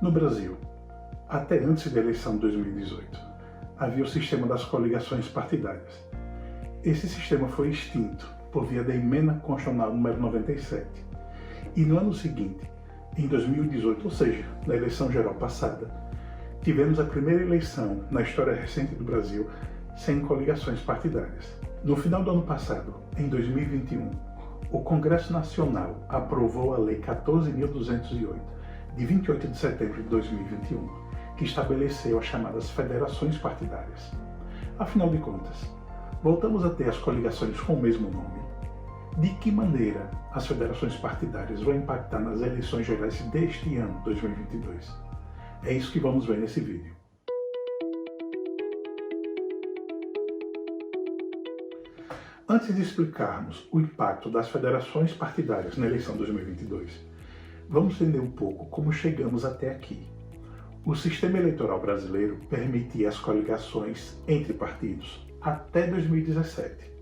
No Brasil, até antes da eleição de 2018, havia o sistema das coligações partidárias. Esse sistema foi extinto por via da Emenda Constitucional número 97. E no ano seguinte, em 2018, ou seja, na eleição geral passada, tivemos a primeira eleição na história recente do Brasil sem coligações partidárias. No final do ano passado, em 2021, o Congresso Nacional aprovou a Lei 14.208, de 28 de setembro de 2021, que estabeleceu as chamadas federações partidárias. Afinal de contas, voltamos a ter as coligações com o mesmo nome. De que maneira as federações partidárias vão impactar nas eleições gerais deste ano, 2022? É isso que vamos ver nesse vídeo. Antes de explicarmos o impacto das federações partidárias na eleição 2022, vamos entender um pouco como chegamos até aqui. O sistema eleitoral brasileiro permitia as coligações entre partidos até 2017.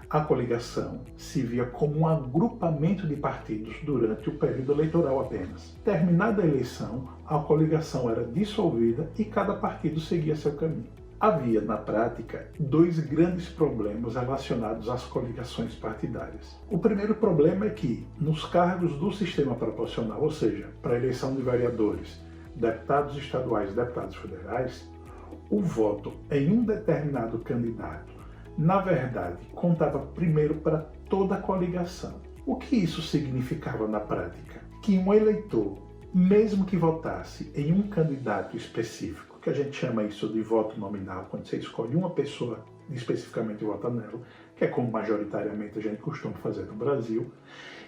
A coligação se via como um agrupamento de partidos durante o período eleitoral apenas. Terminada a eleição, a coligação era dissolvida e cada partido seguia seu caminho. Havia, na prática, dois grandes problemas relacionados às coligações partidárias. O primeiro problema é que, nos cargos do sistema proporcional, ou seja, para a eleição de vereadores, deputados estaduais e deputados federais, o voto em um determinado candidato, na verdade, contava primeiro para toda a coligação. O que isso significava na prática? Que um eleitor, mesmo que votasse em um candidato específico, que a gente chama isso de voto nominal, quando você escolhe uma pessoa especificamente e vota nela, que é como majoritariamente a gente costuma fazer no Brasil,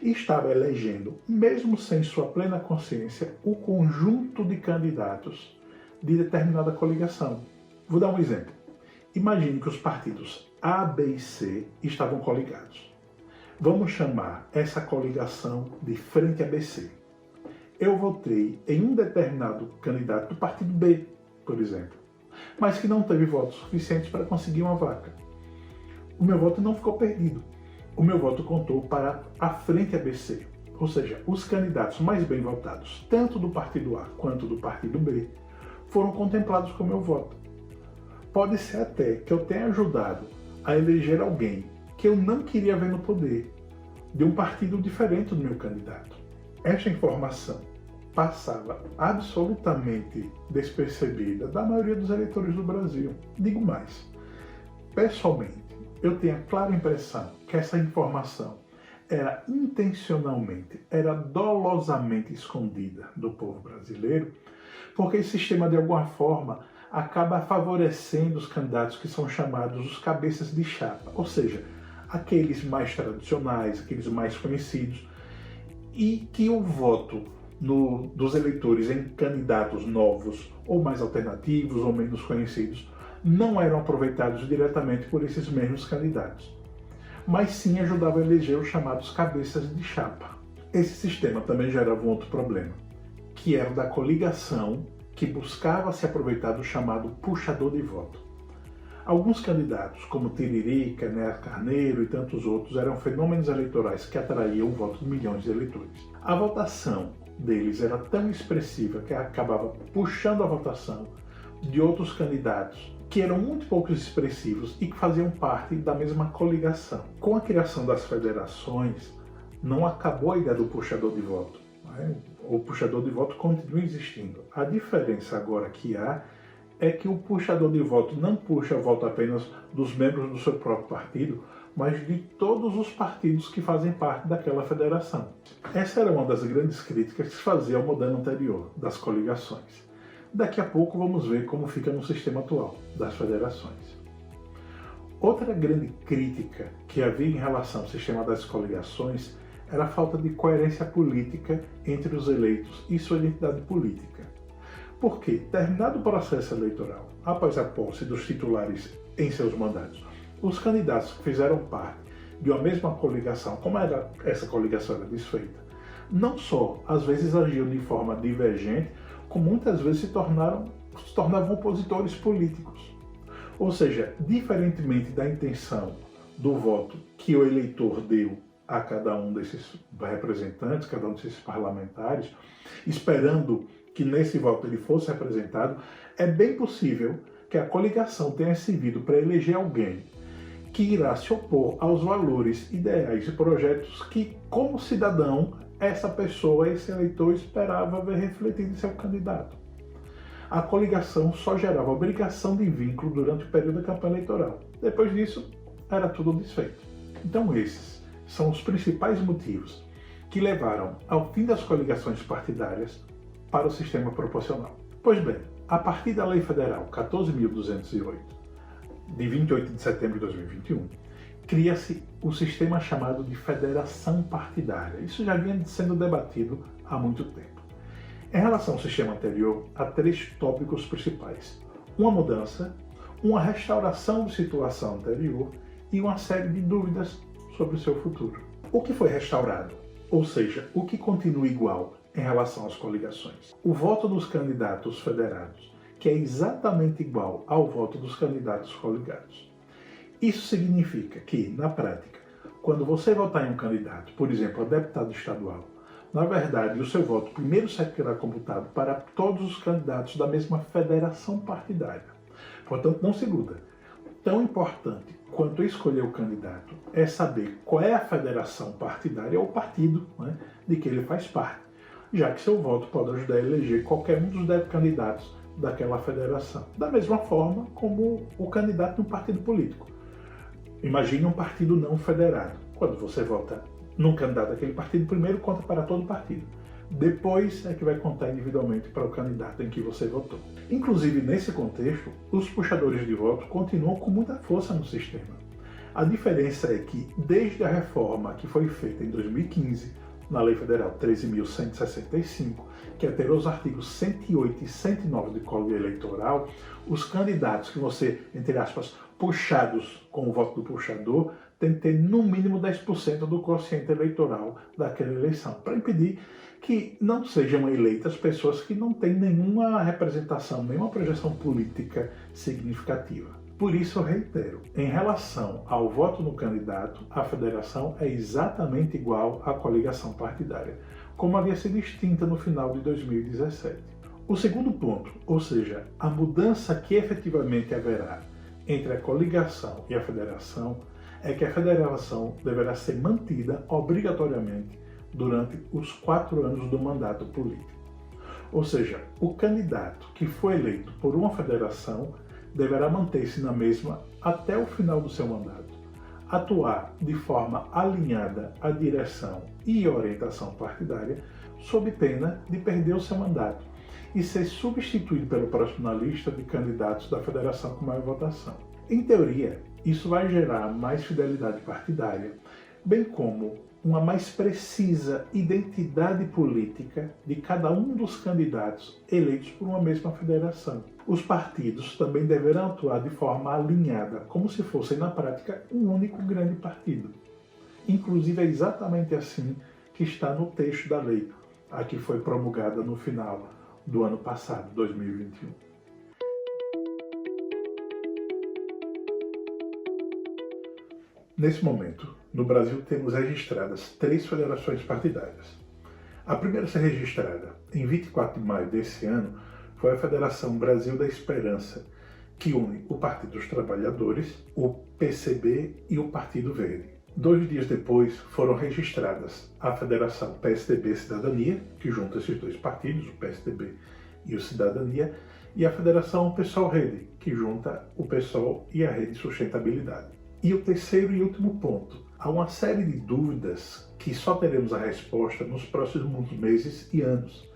e estava elegendo, mesmo sem sua plena consciência, o conjunto de candidatos de determinada coligação. Vou dar um exemplo. Imagine que os partidos A, B e C estavam coligados. Vamos chamar essa coligação de Frente ABC. Eu votei em um determinado candidato do partido B, por exemplo, mas que não teve votos suficientes para conseguir uma vaga. O meu voto não ficou perdido. O meu voto contou para a Frente ABC, ou seja, os candidatos mais bem votados, tanto do partido A quanto do partido B, foram contemplados com o meu voto. Pode ser até que eu tenha ajudado a eleger alguém que eu não queria ver no poder, de um partido diferente do meu candidato. Esta informação passava absolutamente despercebida da maioria dos eleitores do Brasil. Digo mais, pessoalmente, eu tenho a clara impressão que essa informação era intencionalmente, era dolosamente escondida do povo brasileiro, porque esse sistema, de alguma forma, acaba favorecendo os candidatos que são chamados os cabeças de chapa, ou seja, aqueles mais tradicionais, aqueles mais conhecidos, e que o voto dos eleitores em candidatos novos, ou mais alternativos, ou menos conhecidos, não eram aproveitados diretamente por esses mesmos candidatos, mas sim ajudava a eleger os chamados cabeças de chapa. Esse sistema também gerava um outro problema, que era o da coligação, que buscava se aproveitar do chamado puxador de voto. Alguns candidatos, como Tiririca, Neto Carneiro e tantos outros, eram fenômenos eleitorais que atraíam o voto de milhões de eleitores. A votação deles era tão expressiva que acabava puxando a votação de outros candidatos que eram muito poucos expressivos e que faziam parte da mesma coligação. Com a criação das federações, não acabou a ideia do puxador de voto. O puxador de voto continua existindo. A diferença agora que há é que o puxador de voto não puxa o voto apenas dos membros do seu próprio partido, mas de todos os partidos que fazem parte daquela federação. Essa era uma das grandes críticas que se fazia ao modelo anterior, das coligações. Daqui a pouco vamos ver como fica no sistema atual, das federações. Outra grande crítica que havia em relação ao sistema das coligações era a falta de coerência política entre os eleitos e sua identidade política. Porque, terminado o processo eleitoral, após a posse dos titulares em seus mandatos, os candidatos que fizeram parte de uma mesma coligação, como essa coligação era desfeita, não só às vezes agiam de forma divergente, como muitas vezes se tornavam opositores políticos. Ou seja, diferentemente da intenção do voto que o eleitor deu a cada um desses representantes, cada um desses parlamentares, esperando que nesse voto ele fosse representado, é bem possível que a coligação tenha servido para eleger alguém que irá se opor aos valores, ideais e projetos que, como cidadão, essa pessoa, esse eleitor, esperava ver refletido em seu candidato. A coligação só gerava obrigação de vínculo durante o período da campanha eleitoral. Depois disso, era tudo desfeito. Então esses são os principais motivos que levaram ao fim das coligações partidárias para o sistema proporcional. Pois bem, a partir da Lei Federal 14.208, de 28 de setembro de 2021, cria-se o sistema chamado de federação partidária. Isso já vinha sendo debatido há muito tempo. Em relação ao sistema anterior, há 3 tópicos principais: uma mudança, uma restauração de situação anterior e uma série de dúvidas sobre o seu futuro. O que foi restaurado? Ou seja, o que continua igual em relação às coligações? O voto dos candidatos federados, que é exatamente igual ao voto dos candidatos coligados. Isso significa que, na prática, quando você votar em um candidato, por exemplo, a deputado estadual, na verdade, o seu voto primeiro será computado para todos os candidatos da mesma federação partidária. Portanto, não se iluda. Tão importante quanto escolher o candidato é saber qual é a federação partidária ou partido, né, de que ele faz parte, já que seu voto pode ajudar a eleger qualquer um dos 10 candidatos daquela federação. Da mesma forma como o candidato de um partido político. Imagine um partido não federado. Quando você vota num candidato daquele partido, primeiro conta para todo o partido. Depois é que vai contar individualmente para o candidato em que você votou. Inclusive, nesse contexto, os puxadores de voto continuam com muita força no sistema. A diferença é que, desde a reforma que foi feita em 2015, na Lei Federal 13.165, que alterou os artigos 108 e 109 do Código Eleitoral, os candidatos que vão ser, entre aspas, puxados com o voto do puxador, tem que ter no mínimo 10% do quociente eleitoral daquela eleição, para impedir que não sejam eleitas pessoas que não têm nenhuma representação, nenhuma projeção política significativa. Por isso, eu reitero, em relação ao voto no candidato, a federação é exatamente igual à coligação partidária, como havia sido extinta no final de 2017. O segundo ponto, ou seja, a mudança que efetivamente haverá entre a coligação e a federação, é que a federação deverá ser mantida obrigatoriamente durante os 4 anos do mandato político. Ou seja, o candidato que foi eleito por uma federação deverá manter-se na mesma até o final do seu mandato, atuar de forma alinhada à direção e orientação partidária, sob pena de perder o seu mandato e ser substituído pelo próximo na lista de candidatos da federação com maior votação. Em teoria, isso vai gerar mais fidelidade partidária, bem como uma mais precisa identidade política de cada um dos candidatos eleitos por uma mesma federação. Os partidos também deverão atuar de forma alinhada, como se fossem, na prática, um único grande partido. Inclusive, é exatamente assim que está no texto da lei, a que foi promulgada no final do ano passado, 2021. Nesse momento, no Brasil temos registradas 3 federações partidárias. A primeira a ser registrada, em 24 de maio desse ano, foi a Federação Brasil da Esperança, que une o Partido dos Trabalhadores, o PCB e o Partido Verde. 2 dias depois foram registradas a Federação PSDB Cidadania, que junta esses 2 partidos, o PSDB e o Cidadania, e a Federação PSOL Rede, que junta o PSOL e a Rede Sustentabilidade. E o terceiro e último ponto, há uma série de dúvidas que só teremos a resposta nos próximos meses e anos,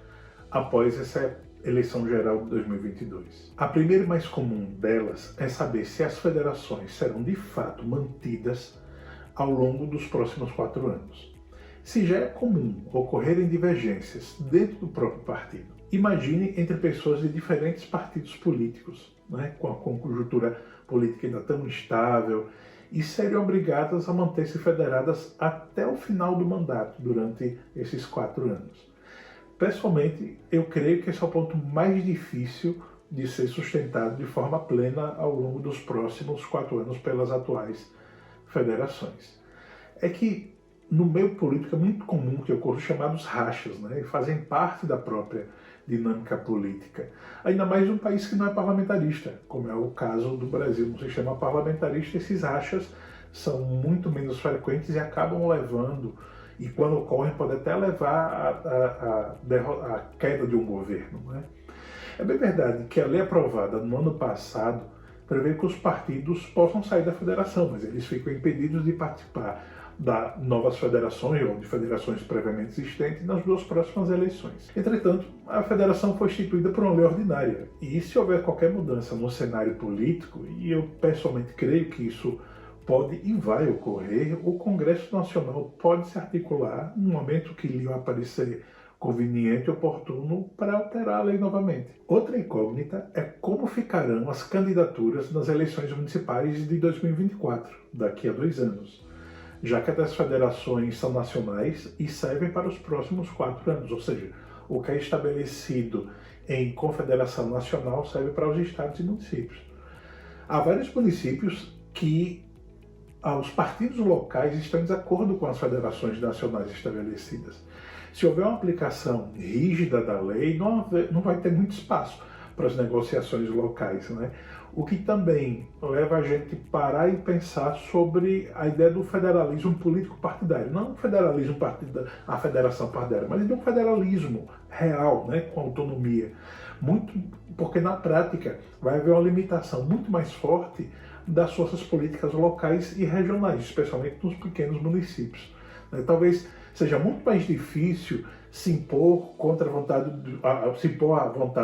após essa eleição geral de 2022. A primeira e mais comum delas é saber se as federações serão de fato mantidas ao longo dos próximos 4 anos. Se já é comum ocorrerem divergências dentro do próprio partido, imagine entre pessoas de diferentes partidos políticos, com a conjuntura política ainda tão instável, e seriam obrigadas a manter-se federadas até o final do mandato, durante esses 4 anos. Pessoalmente, eu creio que esse é o ponto mais difícil de ser sustentado de forma plena ao longo dos próximos 4 anos pelas atuais federações. É que no meio político é muito comum que ocorram chamados rachas, né? E fazem parte da própria dinâmica política. Ainda mais num país que não é parlamentarista, como é o caso do Brasil. No sistema parlamentarista, esses rachas são muito menos frequentes e acabam levando, e quando ocorrem, pode até levar à queda de um governo, né? É bem verdade que a lei aprovada no ano passado prevê que os partidos possam sair da federação, mas eles ficam impedidos de participar das novas federações ou de federações previamente existentes nas duas próximas eleições. Entretanto, a federação foi instituída por uma lei ordinária, e se houver qualquer mudança no cenário político, e eu pessoalmente creio que isso pode e vai ocorrer, o Congresso Nacional pode se articular no momento que lhe aparecer conveniente e oportuno para alterar a lei novamente. Outra incógnita é como ficarão as candidaturas nas eleições municipais de 2024, daqui a 2 anos, já que as federações são nacionais e servem para os próximos 4 anos, ou seja, o que é estabelecido em confederação nacional serve para os estados e municípios. Há vários municípios que os partidos locais estão em desacordo com as federações nacionais estabelecidas. Se houver uma aplicação rígida da lei, não vai ter muito espaço para as negociações locais, né? O que também leva a gente a parar e pensar sobre a ideia do federalismo político partidário. Não um federalismo partidário, a federação partidária, mas de um federalismo real, né, com autonomia. Porque na prática vai haver uma limitação muito mais forte das forças políticas locais e regionais, especialmente nos pequenos municípios. Talvez seja muito mais difícil se impor à vontade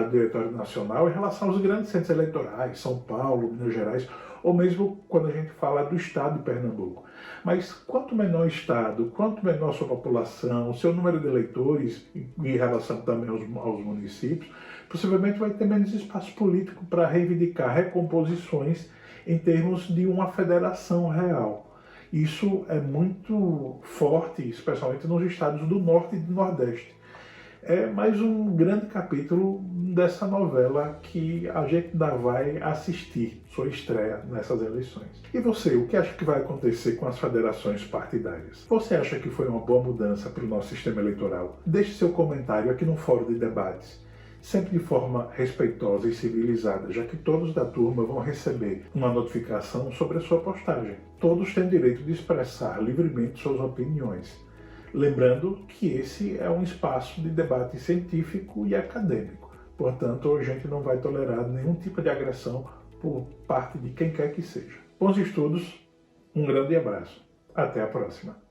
do diretório nacional em relação aos grandes centros eleitorais, São Paulo, Minas Gerais, ou mesmo quando a gente fala do estado de Pernambuco. Mas quanto menor o estado, quanto menor sua população, o seu número de eleitores em relação também aos municípios, possivelmente vai ter menos espaço político para reivindicar recomposições em termos de uma federação real. Isso é muito forte, especialmente nos estados do Norte e do Nordeste. É mais um grande capítulo dessa novela que a gente ainda vai assistir, sua estreia nessas eleições. E você, o que acha que vai acontecer com as federações partidárias? Você acha que foi uma boa mudança para o nosso sistema eleitoral? Deixe seu comentário aqui no fórum de debates, sempre de forma respeitosa e civilizada, já que todos da turma vão receber uma notificação sobre a sua postagem. Todos têm o direito de expressar livremente suas opiniões. Lembrando que esse é um espaço de debate científico e acadêmico. Portanto, a gente não vai tolerar nenhum tipo de agressão por parte de quem quer que seja. Bons estudos, um grande abraço. Até a próxima.